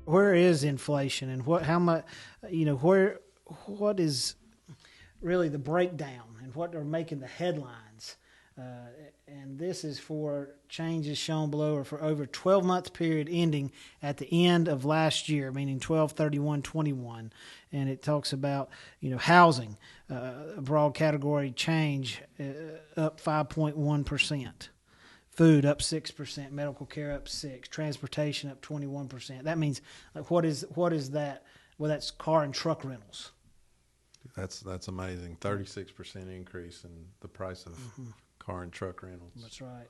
where is inflation, and how much, what is really the breakdown, and what are making the headlines? And this is for changes shown below, or for over 12-month period ending at the end of last year, meaning 12/31/21. And it talks about, housing, a broad category change, up 5.1%. Food up 6%, medical care up 6%, transportation up 21%. That means, like, what is that? Well, that's car and truck rentals. That's amazing. 36% increase in the price of car and truck rentals. That's right.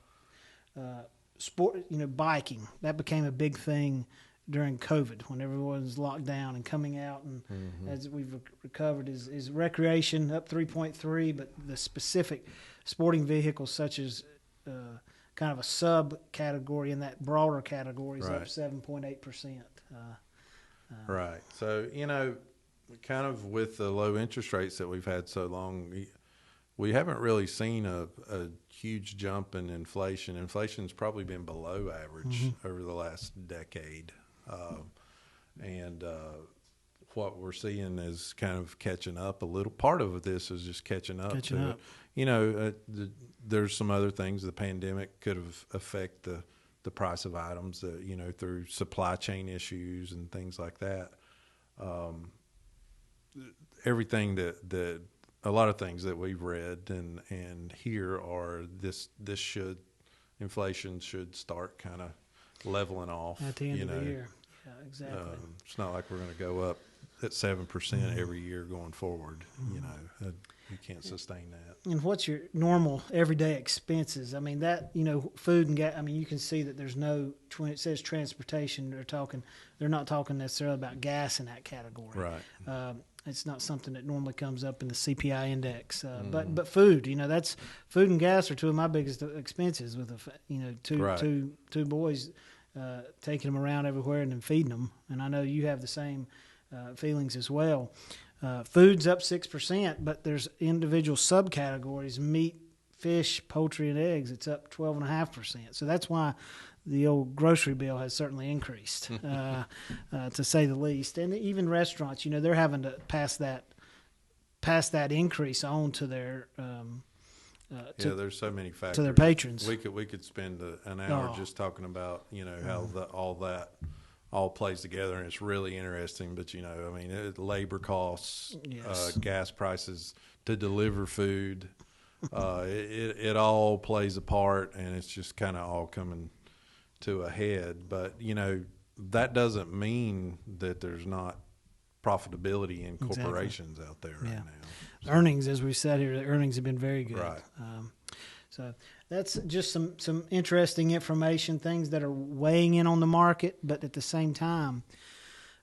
Sport, biking, that became a big thing during COVID when everyone was locked down and coming out. And as we've recovered, is recreation up 3.3%, but the specific sporting vehicles, such as kind of a subcategory in that broader category, is up 7.8%. Right. So, kind of with the low interest rates that we've had so long, we haven't really seen a huge jump in inflation. Inflation's probably been below average over the last decade. And what we're seeing is kind of catching up a little. Part of this is just catching up. There's some other things. The pandemic could have affected the price of items, through supply chain issues and things like that. Everything that a lot of things that we've read and hear are inflation should start kind of leveling off at the end of the year. Yeah, exactly. It's not like we're going to go up at 7% every year going forward. You can't sustain that. And what's your normal everyday expenses? I mean, that, food and gas. I mean, you can see that there's no. It says transportation. They're not talking necessarily about gas in that category. Right. It's not something that normally comes up in the CPI index. But food, that's food and gas are two of my biggest expenses. With two boys, taking them around everywhere and then feeding them. And I know you have the same feelings as well. Food's up 6%, but there's individual subcategories: meat, fish, poultry, and eggs. It's up 12.5%. So that's why the old grocery bill has certainly increased, to say the least. And even restaurants, they're having to pass that increase on to their there's so many factors to their patrons. We could spend an hour just talking about how all that all plays together, and it's really interesting. But labor costs, gas prices to deliver food, it all plays a part, and it's just kind of all coming to a head. But that doesn't mean that there's not profitability in corporations out there right now. So, earnings, as we said here, the earnings have been very good. Right. So that's just some interesting information, things that are weighing in on the market. But at the same time,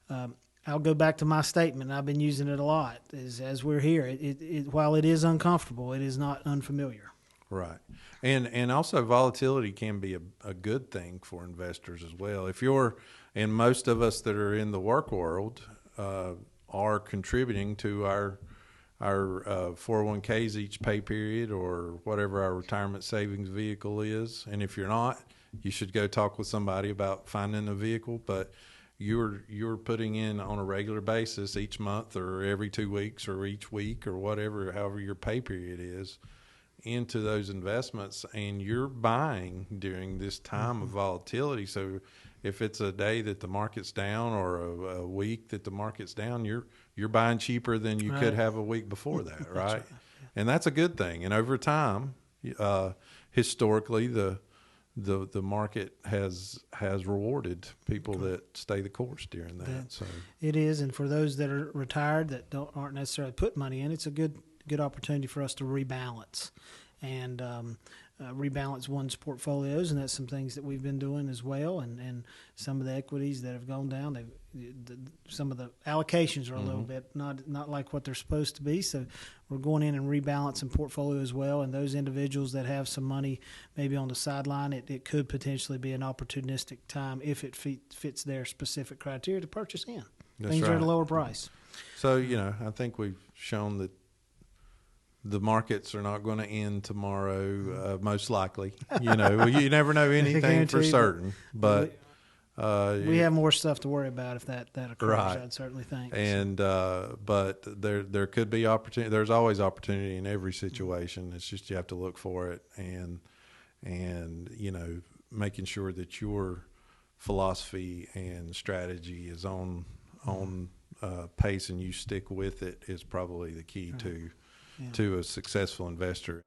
I'll go back to my statement. I've been using it a lot. As we're here, while it is uncomfortable, it is not unfamiliar. Right. And also volatility can be a good thing for investors as well. And most of us that are in the work world are contributing to our 401ks each pay period, or whatever our retirement savings vehicle is. And if you're not, you should go talk with somebody about finding a vehicle. But you're putting in on a regular basis each month, or every 2 weeks, or each week, or however your pay period is, into those investments, and you're buying during this time of volatility. So if it's a day that the market's down, or a week that the market's down, you're buying cheaper than you could have a week before that, right? And that's a good thing. And over time, historically, the market has rewarded people that stay the course during that. So it is, and for those that are retired that aren't necessarily put money in, it's a good opportunity for us to rebalance and rebalance one's portfolios, and that's some things that we've been doing as well. And some of the equities that have gone down, some of the allocations are a little bit not like what they're supposed to be. So we're going in and rebalancing portfolio as well. And those individuals that have some money maybe on the sideline, it could potentially be an opportunistic time if it fits their specific criteria to purchase in. Things are at a lower price. So I think we've shown that the markets are not going to end tomorrow, most likely. You never know anything for certain. But we have more stuff to worry about if that occurs. Right. I'd certainly think. And but there could be opportunity. There's always opportunity in every situation. It's just you have to look for it, and making sure that your philosophy and strategy is on pace and you stick with it is probably the key to a successful investor.